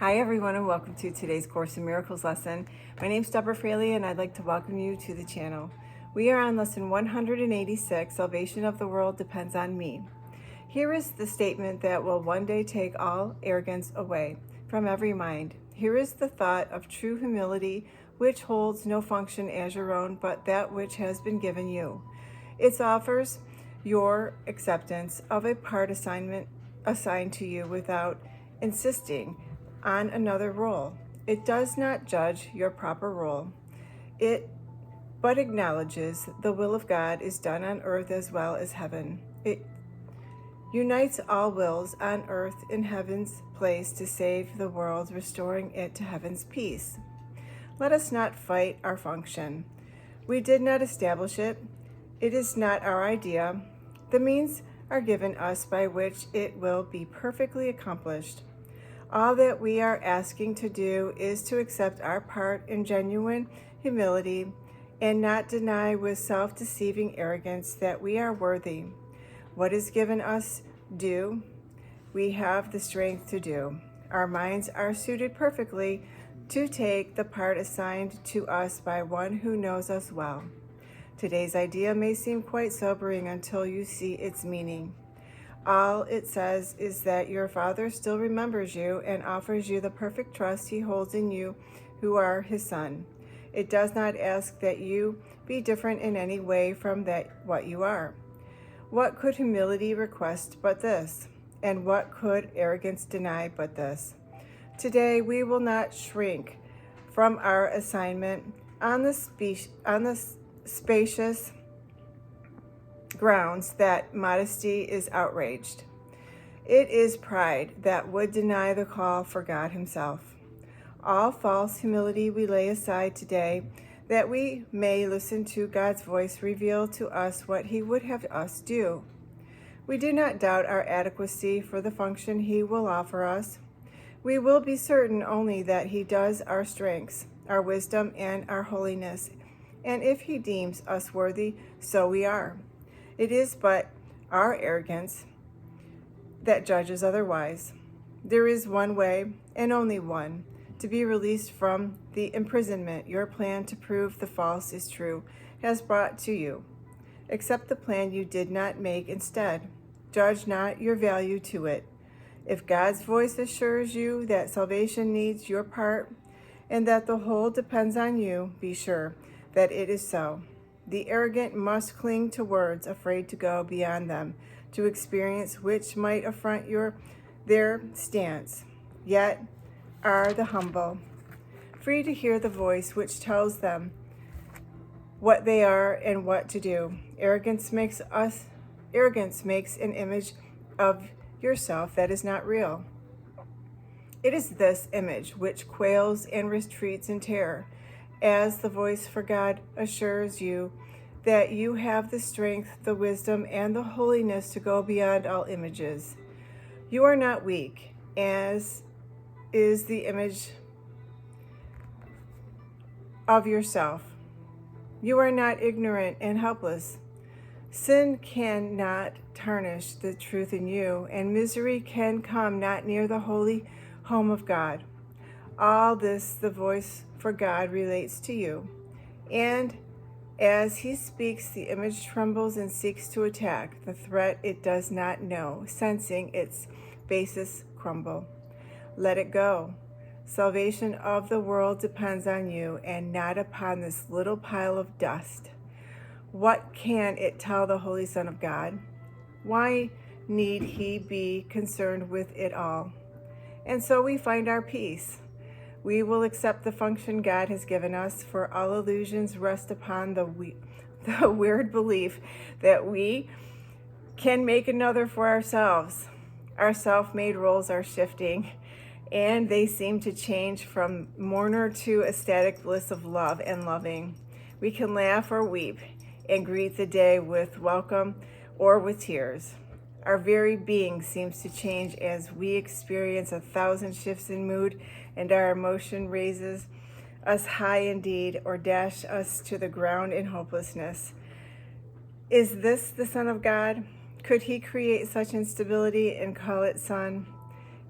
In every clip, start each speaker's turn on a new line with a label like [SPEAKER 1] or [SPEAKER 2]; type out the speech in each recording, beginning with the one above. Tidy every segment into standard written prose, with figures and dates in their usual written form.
[SPEAKER 1] Hi everyone, and welcome to today's Course in Miracles lesson. My name's Deborah Fraley and I'd like to welcome you to the channel. We are on lesson 186, Salvation of the World Depends on Me. Here is the statement that will one day take all arrogance away from every mind. Here is the thought of true humility, which holds no function as your own, but that which has been given you. It offers your acceptance of a part assignment assigned to you without insisting on another role. It does not judge your proper role, but acknowledges the will of God is done on earth as well as heaven. It unites all wills on earth in heaven's place to save the world, restoring it to heaven's peace. Let us not fight our function. We did not establish it. It is not our idea. The means are given us by which it will be perfectly accomplished. All that we are asking to do is to accept our part in genuine humility and not deny with self-deceiving arrogance that we are worthy. What is given us do, we have the strength to do. Our minds are suited perfectly to take the part assigned to us by one who knows us well. Today's idea may seem quite sobering until you see its meaning. All it says is that your Father still remembers you and offers you the perfect trust he holds in you who are his son. It does not ask that you be different in any way from what you are. What could humility request but this? And what could arrogance deny but this? Today we will not shrink from our assignment on the spacious grounds that modesty is outraged. It is pride that would deny the call for God himself. All false humility we lay aside today, that we may listen to God's voice reveal to us what he would have us do. We do not doubt our adequacy for the function he will offer us. We will be certain only that he does our strengths, our wisdom, and our holiness, and if he deems us worthy, so we are. It is but our arrogance that judges otherwise. There is one way, and only one, to be released from the imprisonment your plan to prove the false is true has brought to you. Accept the plan you did not make instead. Judge not your value to it. If God's voice assures you that salvation needs your part and that the whole depends on you, be sure that it is so. The arrogant must cling to words, afraid to go beyond them, to experience which might affront their stance. Yet are the humble free to hear the voice which tells them what they are and what to do. Arrogance makes an image of yourself that is not real. It is this image which quails and retreats in terror, as the voice for God assures you that you have the strength, the wisdom, and the holiness to go beyond all images. You are not weak, as is the image of yourself. You are not ignorant and helpless. Sin cannot tarnish the truth in you, and misery can come not near the holy home of God. All this the voice for God relates to you, and as he speaks, the image trembles and seeks to attack the threat it does not know, sensing its basis crumble. Let it go. Salvation of the world depends on you and not upon this little pile of dust. What can it tell the Holy Son of God? Why need he be concerned with it all? And so we find our peace. We will accept the function God has given us, for all illusions rest upon the weird belief that we can make another for ourselves. Our self-made roles are shifting, and they seem to change from mourner to ecstatic bliss of love and loving. We can laugh or weep and greet the day with welcome or with tears. Our very being seems to change as we experience 1,000 shifts in mood, and our emotion raises us high indeed or dash us to the ground in hopelessness. Is this the Son of God? Could he create such instability and call it Son?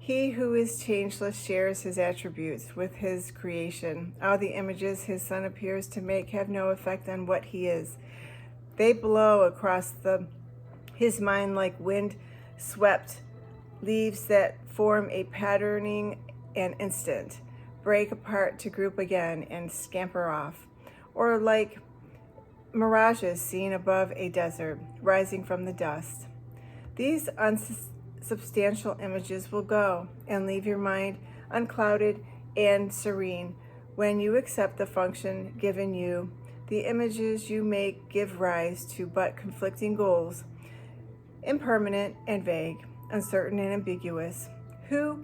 [SPEAKER 1] He who is changeless shares his attributes with his creation. All the images his Son appears to make have no effect on what he is. They blow across his mind like wind-swept leaves that form a patterning an instant, break apart to group again, and scamper off. Or like mirages seen above a desert, rising from the dust. These unsubstantial images will go and leave your mind unclouded and serene when you accept the function given you. The images you make give rise to but conflicting goals, impermanent and vague, uncertain and ambiguous. Who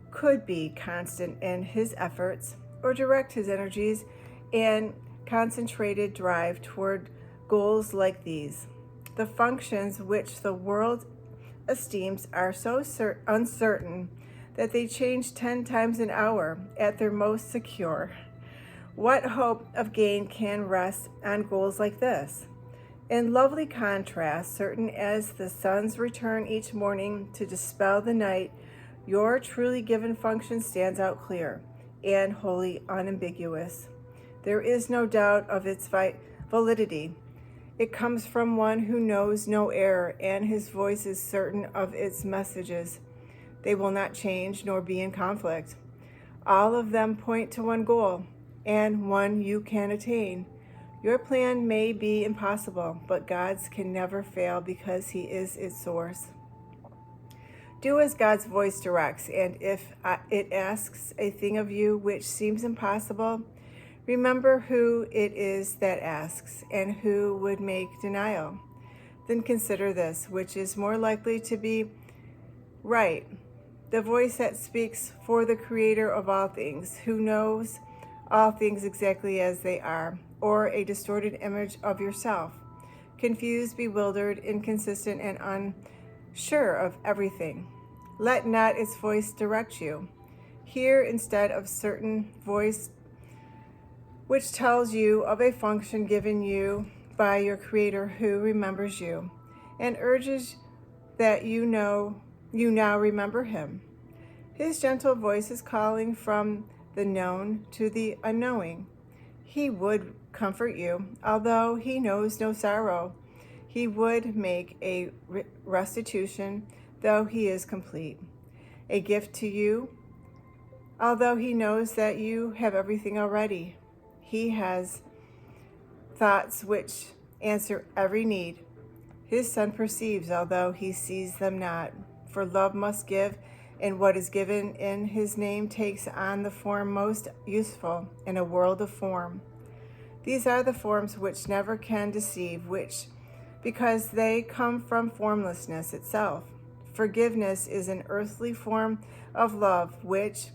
[SPEAKER 1] could be constant in his efforts or direct his energies and concentrated drive toward goals like these? The functions which the world esteems are so uncertain that they change 10 times an hour at their most secure. What hope of gain can rest on goals like this? In lovely contrast, certain as the sun's return each morning to dispel the night, your truly given function stands out clear and wholly unambiguous. There is no doubt of its validity. It comes from one who knows no error, and his voice is certain of its messages. They will not change nor be in conflict. All of them point to one goal, and one you can attain. Your plan may be impossible, but God's can never fail because he is its source. Do as God's voice directs, and if it asks a thing of you which seems impossible, remember who it is that asks and who would make denial. Then consider this, which is more likely to be right: the voice that speaks for the Creator of all things, who knows all things exactly as they are, or a distorted image of yourself, confused, bewildered, inconsistent, and unsure of everything. Let not its voice direct you. Hear instead of certain voice which tells you of a function given you by your Creator, who remembers you and urges that you now remember him. His gentle voice is calling from the known to the unknowing. He would comfort you, although he knows no sorrow. He would make a restitution, though he is complete. A gift to you, although he knows that you have everything already. He has thoughts which answer every need. His Son perceives, although he sees them not. For love must give, and what is given in his name takes on the form most useful in a world of form. These are the forms which never can deceive, because they come from formlessness itself. Forgiveness is an earthly form of love, which,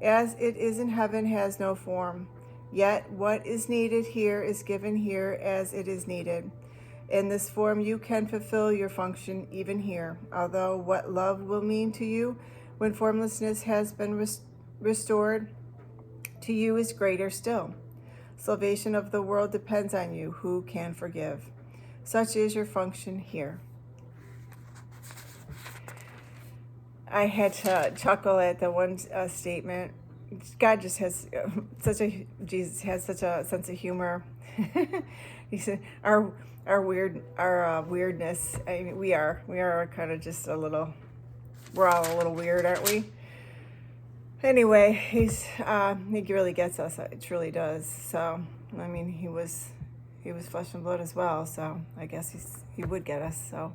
[SPEAKER 1] as it is in heaven, has no form. Yet what is needed here is given here as it is needed. In this form you can fulfill your function even here, although what love will mean to you when formlessness has been restored to you is greater still. Salvation of the world depends on you, who can forgive. Such is your function here. I had to chuckle at the one statement. God just has Jesus has such a sense of humor. He said, our weirdness. I mean, we are kind of just we're all a little weird, aren't we? Anyway, he really gets us. It truly does. So, I mean, he was flesh and blood as well. So I guess he would get us. So,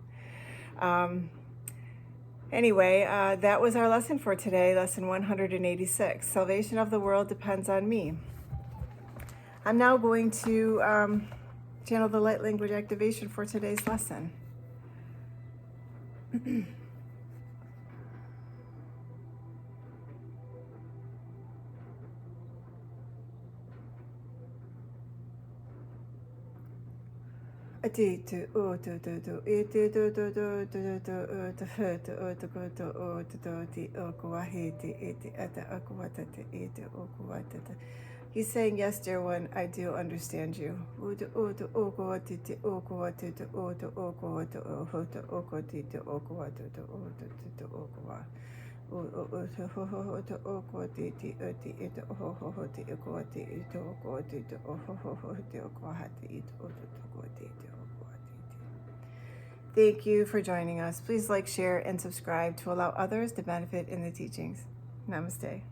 [SPEAKER 1] anyway, that was our lesson for today, lesson 186. Salvation of the world depends on me. I'm now going to channel the light language activation for today's lesson. He's saying, yes, dear one, I do understand you. Thank you for joining us. Please like, share, and subscribe to allow others to benefit in the teachings. Namaste.